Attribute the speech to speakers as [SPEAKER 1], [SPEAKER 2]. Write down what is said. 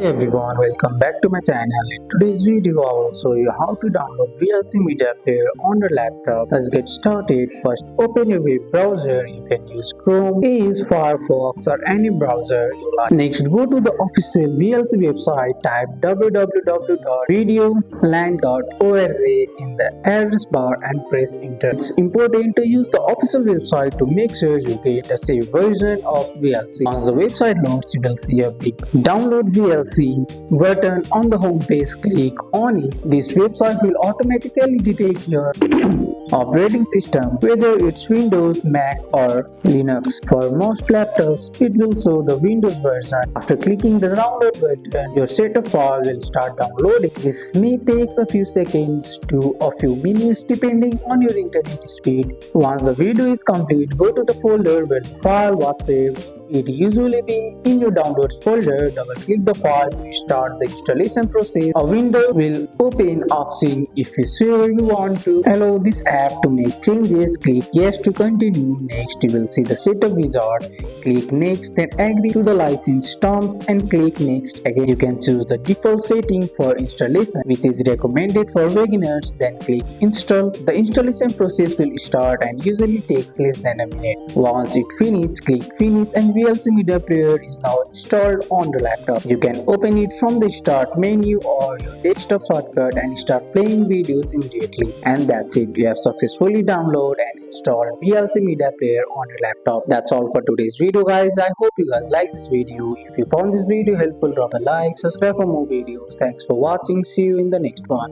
[SPEAKER 1] Hey everyone, welcome back to my channel. In today's video, I will show you how to download VLC Media Player on your laptop. Let's get started. First, open your web browser. You can use Chrome, Edge, Firefox, or any browser you like. Next, go to the official VLC website. Type www.videoland.org in the address bar and press enter. It's important to use the official website to make sure you get a safe version of VLC. Once the website loads, you will see a big download VLC button on the home page. Click on it. This website will automatically detect your operating system, whether it's Windows, Mac, or Linux. For most laptops, it will show the Windows version. After clicking the download button, your setup file will start downloading. This may take a few seconds to a few minutes depending on your internet speed. Once the video is complete, go to the folder where the file was saved. It usually be in your downloads folder. Double click the file to start the installation process. A window will open asking if you sure you want to allow this app to make changes. Click yes to continue. Next, you will see the setup wizard. Click next, then agree to the license terms and click next again. You can choose the default setting for installation, which is recommended for beginners. Then click install. The installation process will start and usually takes less than a minute. Once it finishes, click finish and VLC Media Player is now installed on the laptop. You can open it from the start menu or your desktop shortcut and start playing videos immediately. And that's it. You have successfully downloaded and installed VLC Media Player on your laptop. That's all for today's video, guys. I hope you guys like this video. If you found this video helpful, drop a like, subscribe for more videos. Thanks for watching. See you in the next one.